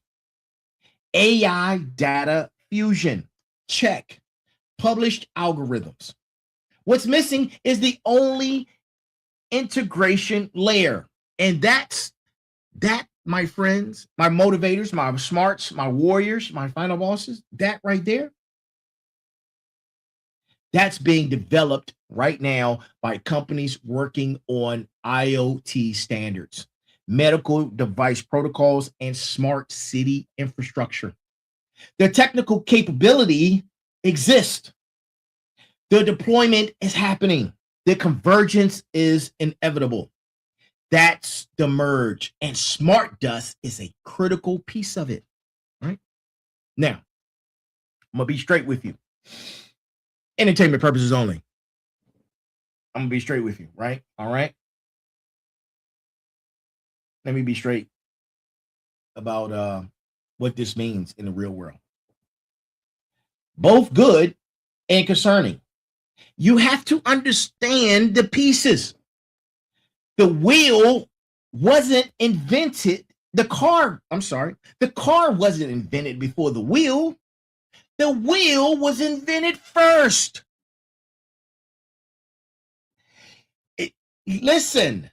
AI data fusion, check, published algorithms. What's missing is the only integration layer, and that, my friends, my motivators, my smarts, my warriors, my final bosses, that right there, that's being developed right now by companies working on IoT standards, medical device protocols, and smart city infrastructure. The technical capability exists. The deployment is happening. The convergence is inevitable. That's the merge, and smart dust is a critical piece of it, right? Now, I'm gonna be straight with you. Entertainment purposes only. I'm gonna be straight with you, right? All right. Let me be straight about what this means in the real world. Both good and concerning. You have to understand the pieces. The wheel wasn't invented. The car wasn't invented before the wheel. The wheel was invented first. Listen,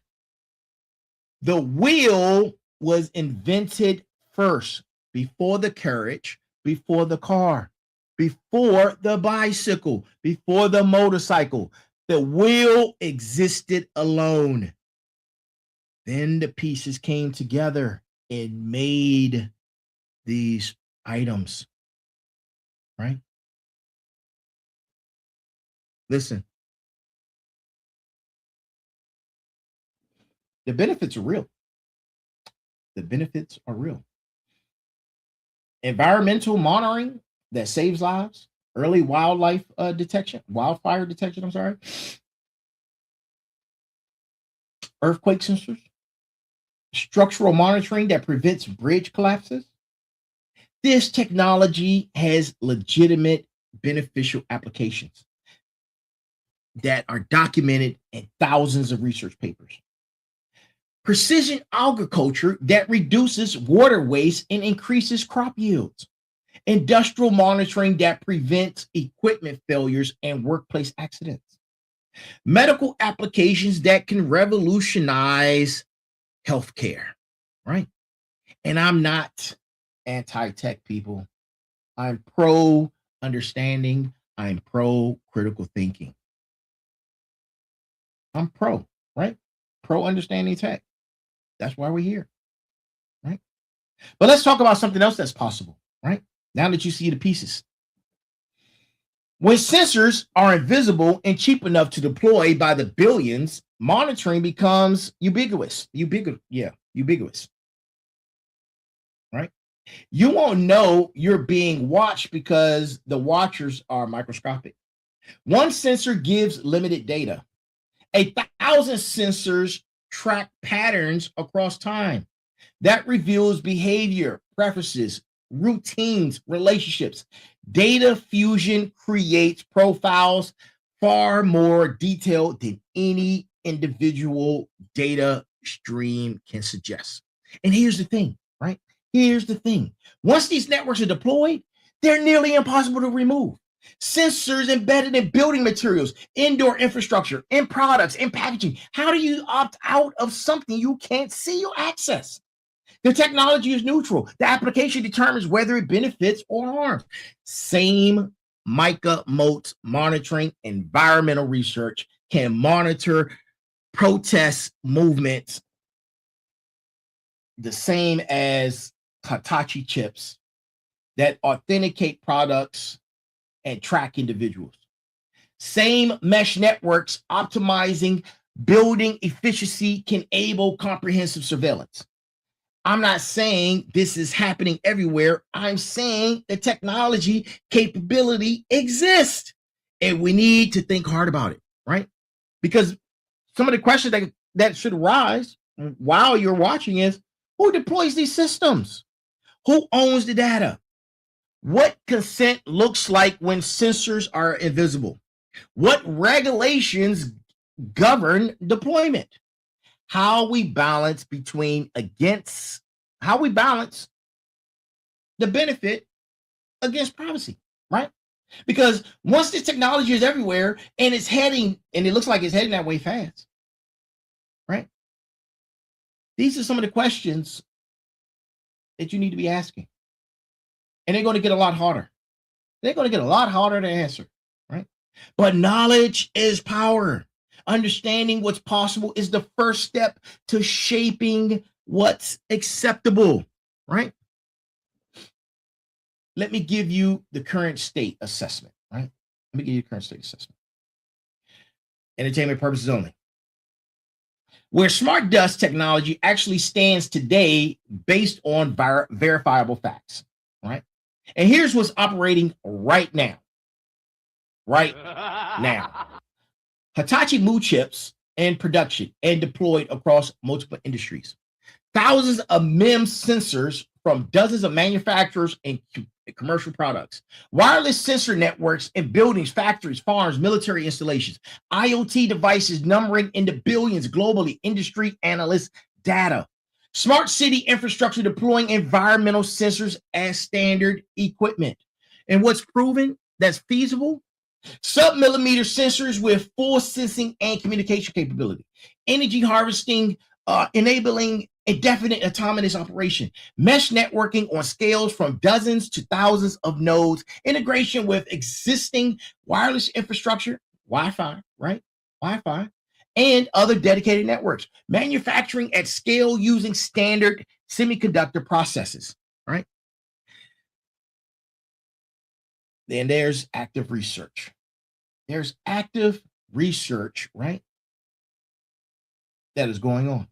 the wheel was invented first, before the carriage, before the car, before the bicycle, before the motorcycle. The wheel existed alone. Then the pieces came together and made these items, right? Listen, the benefits are real. The benefits are real. Environmental monitoring that saves lives, early wildfire detection, I'm sorry, earthquake sensors, structural monitoring that prevents bridge collapses. This technology has legitimate beneficial applications that are documented in thousands of research papers. Precision agriculture that reduces water waste and increases crop yields. Industrial monitoring that prevents equipment failures and workplace accidents. Medical applications that can revolutionize healthcare, right? And I'm not anti-tech, people. I'm pro understanding. I'm pro critical thinking. I'm pro, right? Pro understanding tech. That's why we're here, right? But let's talk about something else that's possible, right? Now that you see the pieces. When sensors are invisible and cheap enough to deploy by the billions, monitoring becomes ubiquitous. Ubiquitous. Right? You won't know you're being watched because the watchers are microscopic. One sensor gives limited data. 1,000 sensors track patterns across time. That reveals behavior, preferences, routines, relationships. Data fusion creates profiles far more detailed than any individual data stream can suggest. And here's the thing, right? Here's the thing. Once these networks are deployed, they're nearly impossible to remove. Sensors embedded in building materials, indoor infrastructure, in products, in packaging. How do you opt out of something you can't see or access? The technology is neutral. The application determines whether it benefits or harms. Same MICA motes monitoring environmental research can monitor protest movements the same as Hitachi chips that authenticate products and track individuals. Same mesh networks optimizing building efficiency can enable comprehensive surveillance. I'm not saying this is happening everywhere. I'm saying the technology capability exists, and we need to think hard about it, right? Because some of the questions that should arise while you're watching is, who deploys these systems? Who owns the data? What consent looks like when sensors are invisible? What regulations govern deployment? How we balance the benefit against privacy, right? Because once this technology is everywhere and it looks like it's heading that way fast, right? These are some of the questions that you need to be asking. And they're going to get a lot harder. They're going to get a lot harder to answer, right? But knowledge is power. Understanding what's possible is the first step to shaping what's acceptable, right? Let me give you the current state assessment, right? Let me give you the current state assessment. Entertainment purposes only. Where smart dust technology actually stands today based on verifiable facts, right? And here's what's operating right now. Right now. Hitachi moved chips in production and deployed across multiple industries. Thousands of MEMS sensors from dozens of manufacturers and commercial products. Wireless sensor networks in buildings, factories, farms, military installations. IoT devices numbering in the billions globally, industry analysts data. Smart city infrastructure deploying environmental sensors as standard equipment. And what's proven that's feasible? Sub-millimeter sensors with full sensing and communication capability. Energy harvesting, enabling indefinite autonomous operation. Mesh networking on scales from dozens to thousands of nodes. Integration with existing wireless infrastructure, Wi-Fi, right? Wi-Fi. And other dedicated networks. Manufacturing at scale using standard semiconductor processes, right? Then there's active research. There's active research, right, that is going on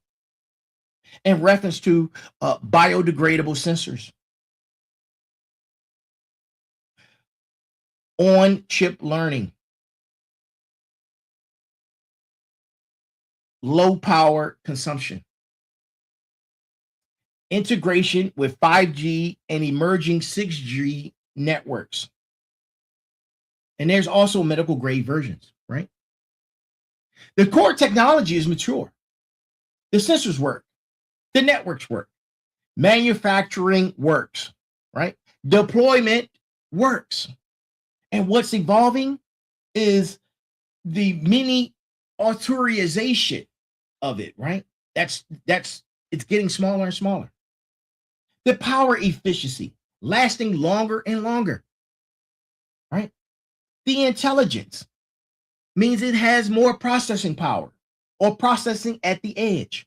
in reference to biodegradable sensors, on-chip learning, low power consumption, integration with 5G and emerging 6G networks. And there's also medical grade versions, right? The core technology is mature. The sensors work. The networks work. Manufacturing works, right? Deployment works. And what's evolving is the miniaturization of it, right? It's getting smaller and smaller. The power efficiency lasting longer and longer, right? The intelligence means it has more processing power or processing at the edge.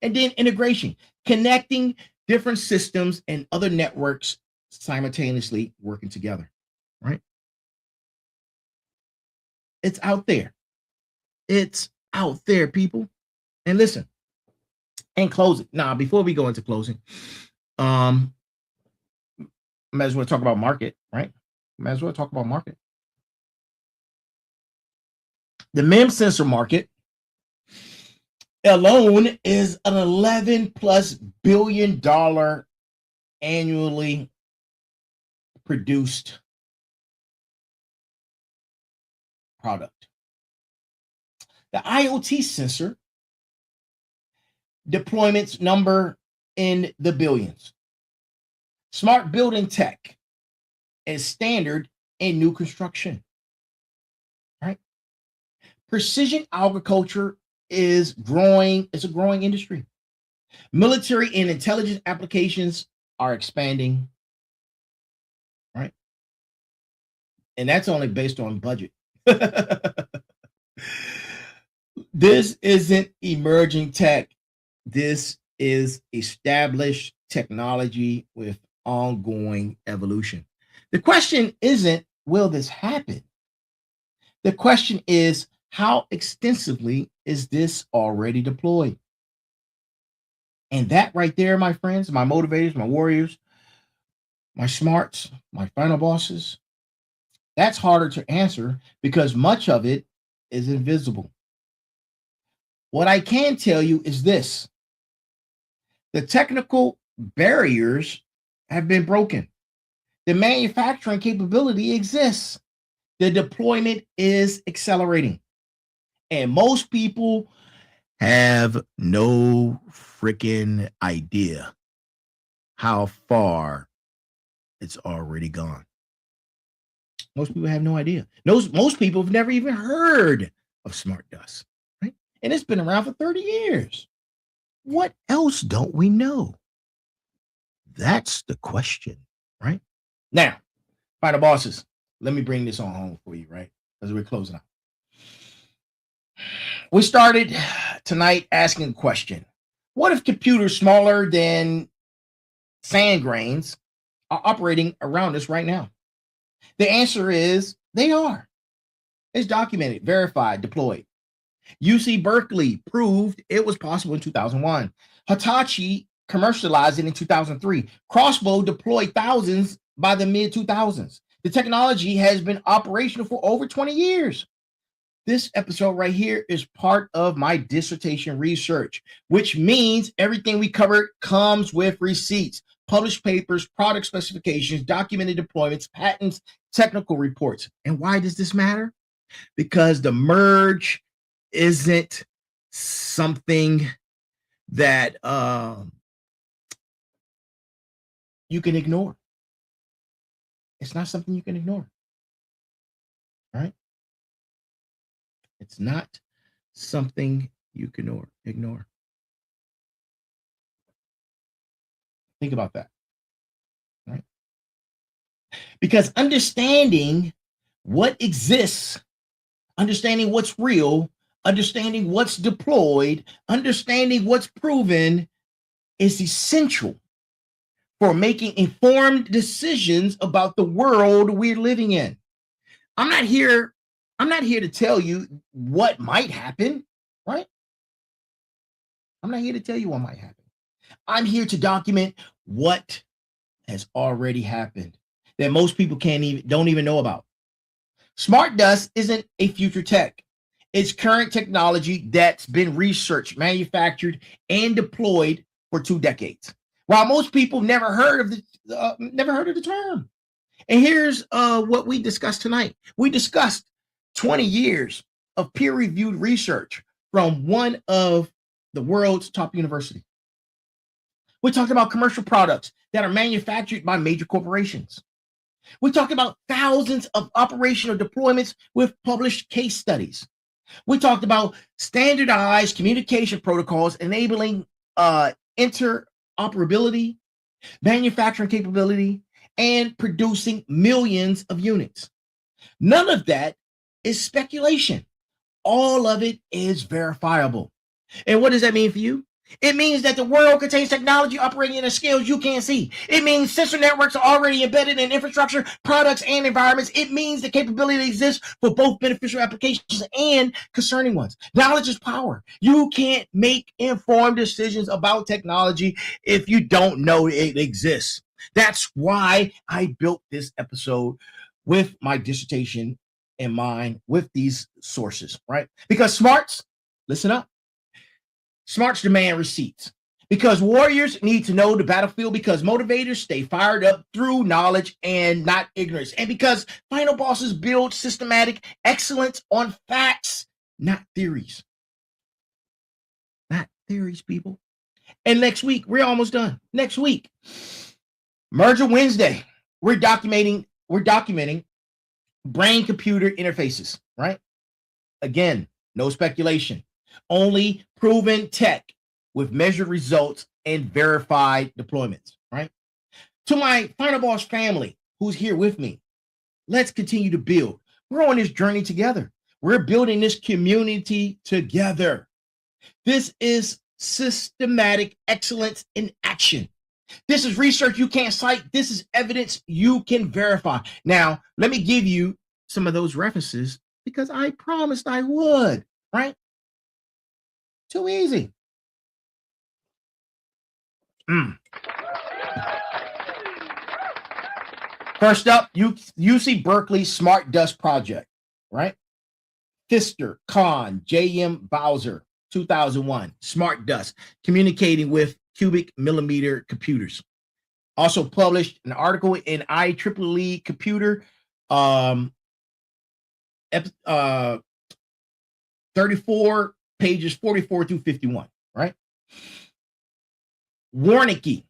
And then integration, connecting different systems and other networks simultaneously working together, right? It's out there. It's out there, people. And listen, and closing. Now, before we go into closing, might as well talk about market, right? Might as well talk about market. The MEMS sensor market alone is an $11+ billion annually produced product. The IoT sensor deployments number in the billions. Smart building tech is standard in new construction, right? Precision agriculture is growing. It's a growing industry. Military and intelligence applications are expanding, right? And that's only based on budget. This isn't emerging tech. This is established technology with ongoing evolution. The question isn't, will this happen? The question is, how extensively is this already deployed? And that right there, my friends, my motivators, my warriors, my smarts, my final bosses, that's harder to answer because much of it is invisible. What I can tell you is this: the technical barriers have been broken. The manufacturing capability exists. The deployment is accelerating. And most people have no freaking idea how far it's already gone. Most people have no idea. Most people have never even heard of smart dust, right? And it's been around for 30 years. What else don't we know? That's the question, right? Now, final bosses, let me bring this on home for you, right? As we're closing out. We started tonight asking a question. What if computers smaller than sand grains are operating around us right now? The answer is they are. It's documented, verified, deployed. UC Berkeley proved it was possible in 2001. Hitachi commercialized it in 2003. Crossbow deployed thousands by the mid-2000s. The technology has been operational for over 20 years. This episode right here is part of my dissertation research, which means everything we covered comes with receipts, published papers, product specifications, documented deployments, patents, technical reports. And why does this matter? Because the merge isn't something that you can ignore. It's not something you can ignore. All right? It's not something you can ignore. Think about that. Right? Because understanding what exists, understanding what's real, understanding what's deployed, understanding what's proven is essential for making informed decisions about the world we're living in. I'm not here to tell you what might happen, right? I'm not here to tell you what might happen. I'm here to document what has already happened that most people don't even know about. Smart dust isn't a future tech. It's current technology that's been researched, manufactured, and deployed for 2 decades. While most people never heard of the term. And here's what we discussed tonight. We discussed 20 years of peer-reviewed research from one of the world's top universities. We talked about commercial products that are manufactured by major corporations. We talked about thousands of operational deployments with published case studies. We talked about standardized communication protocols enabling interoperability, manufacturing capability, and producing millions of units. None of that is speculation. All of it is verifiable. And what does that mean for you? It means that the world contains technology operating at scales you can't see. It means sensor networks are already embedded in infrastructure, products, and environments. It means the capability exists for both beneficial applications and concerning ones. Knowledge is power. You can't make informed decisions about technology if you don't know it exists. That's why I built this episode with my dissertation in mind, with these sources, right? Because smarts, listen up. Smarts demand receipts because warriors need to know the battlefield, because motivators stay fired up through knowledge and not ignorance, and because final bosses build systematic excellence on facts, not theories. Not theories, people. And next week, we're almost done. Next week, Merger Wednesday, we're documenting brain-computer interfaces, right? Again, no speculation. Only proven tech with measured results and verified deployments, right? To my final boss family who's here with me, let's continue to build. We're on this journey together. We're building this community together. This is systematic excellence in action. This is research you can't cite. This is evidence you can verify. Now, let me give you some of those references because I promised I would, right? Too easy. First up, UC Berkeley Smart Dust Project, right? Pfister, Kahn, J.M. Bowser, 2001, Smart Dust, communicating with cubic millimeter computers. Also published an article in IEEE Computer, 34 pages 44 through 51, right? Warnicke,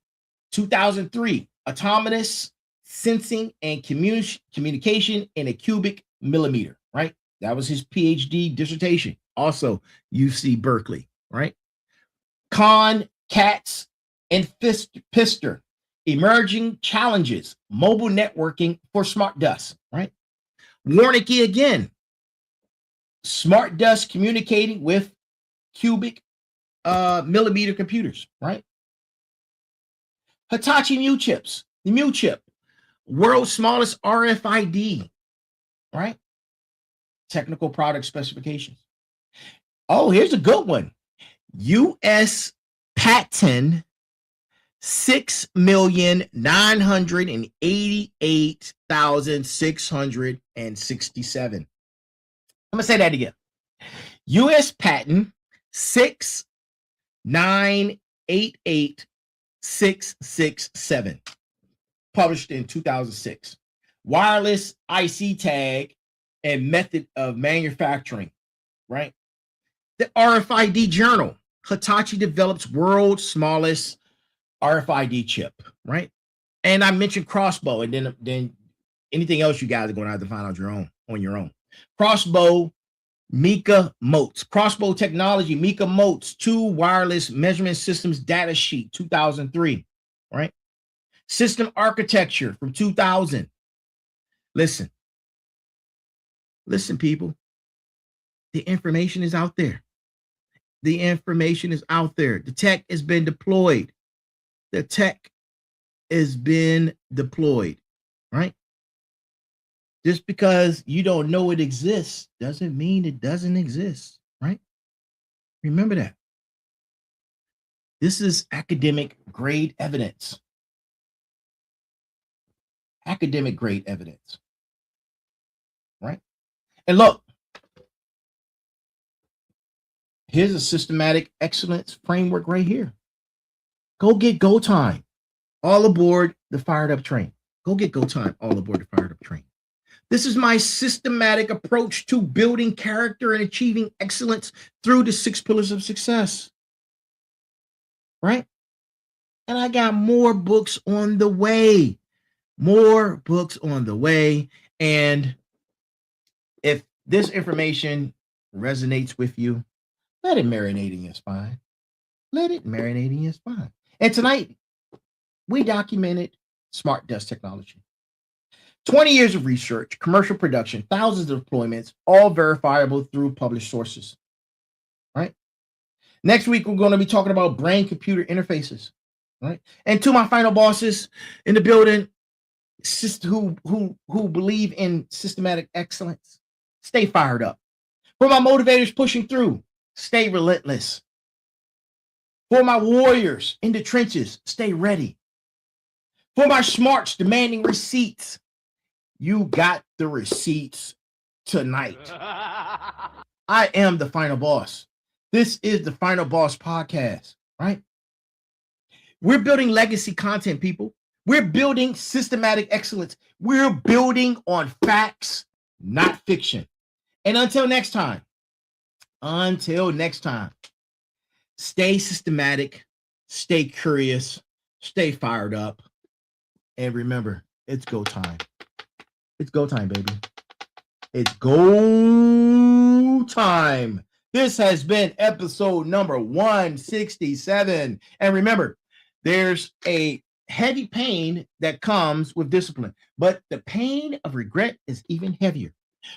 2003, autonomous sensing and communication in a cubic millimeter, right? That was his PhD dissertation. Also, UC Berkeley, right? Kahn, Katz, and Pfister, emerging challenges, mobile networking for smart dust, right? Warnicke again, smart dust communicating with cubic millimeter computers, right? Hitachi Mu chips, the Mu chip, world's smallest RFID, right? Technical product specifications. Oh, here's a good one. U.S. patent 6,988,667. I'm gonna say that again. U.S. patent 6,988,667, published in 2006. Wireless IC tag and method of manufacturing, right? The RFID journal. Hitachi develops world's smallest RFID chip, right? And I mentioned Crossbow, and then anything else you guys are going to have to find out on your own. Crossbow MICA motes. Crossbow technology, MICA motes, 2 wireless measurement systems data sheet, 2003, right? System architecture from 2000. Listen, people. The information is out there. The information is out there. The tech has been deployed. The tech has been deployed, right? Just because you don't know it exists doesn't mean it doesn't exist, right? Remember that. This is academic grade evidence. Academic grade evidence, right? And look, here's a systematic excellence framework right here. Go get go time. All aboard the fired up train. Go get go time. All aboard the fired up train. This is my systematic approach to building character and achieving excellence through the 6 pillars of success, right? And I got more books on the way. More books on the way. And if this information resonates with you, let it marinate in your spine. Let it marinate in your spine. And tonight, we documented smart dust technology. 20 years of research, commercial production, thousands of deployments, all verifiable through published sources, right? Next week, we're going to be talking about brain-computer interfaces, right? And to my final bosses in the building, who believe in systematic excellence, stay fired up. For my motivators pushing through, stay relentless. For my warriors in the trenches, stay ready. For my smarts demanding receipts, you got the receipts tonight. I am the final boss. This is the Final Boss podcast, right? We're building legacy content, people. We're building systematic excellence. We're building on facts, not fiction. And until next time, stay systematic, stay curious, stay fired up, and remember, it's go time. It's go time, baby. It's go time. This has been episode number 167. And remember, there's a heavy pain that comes with discipline, but the pain of regret is even heavier.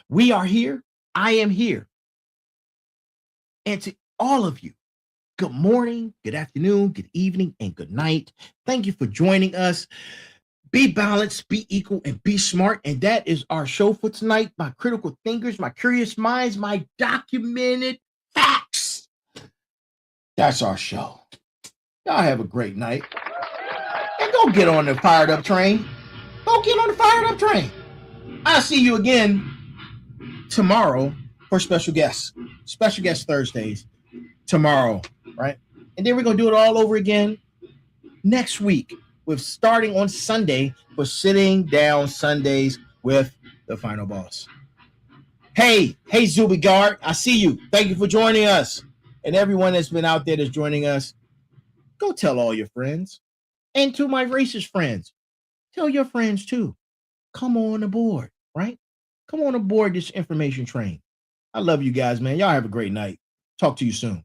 We are here. I am here. And to all of you, good morning, good afternoon, good evening, and good night. Thank you for joining us. Be balanced, be equal, and be smart. And that is our show for tonight. My critical thinkers, my curious minds, my documented facts. That's our show. Y'all have a great night. And go get on the fired up train. Go get on the fired up train. I'll see you again tomorrow for special guests. Special guest Thursdays tomorrow, right? And then we're going to do it all over again next week, with starting on Sunday for Sitting Down Sundays with the Final Boss. Hey, Zubigard, I see you. Thank you for joining us. And everyone that's been out there that's joining us, go tell all your friends. And to my racist friends, tell your friends too. Come on aboard, right? Come on aboard this information train. I love you guys, man. Y'all have a great night. Talk to you soon.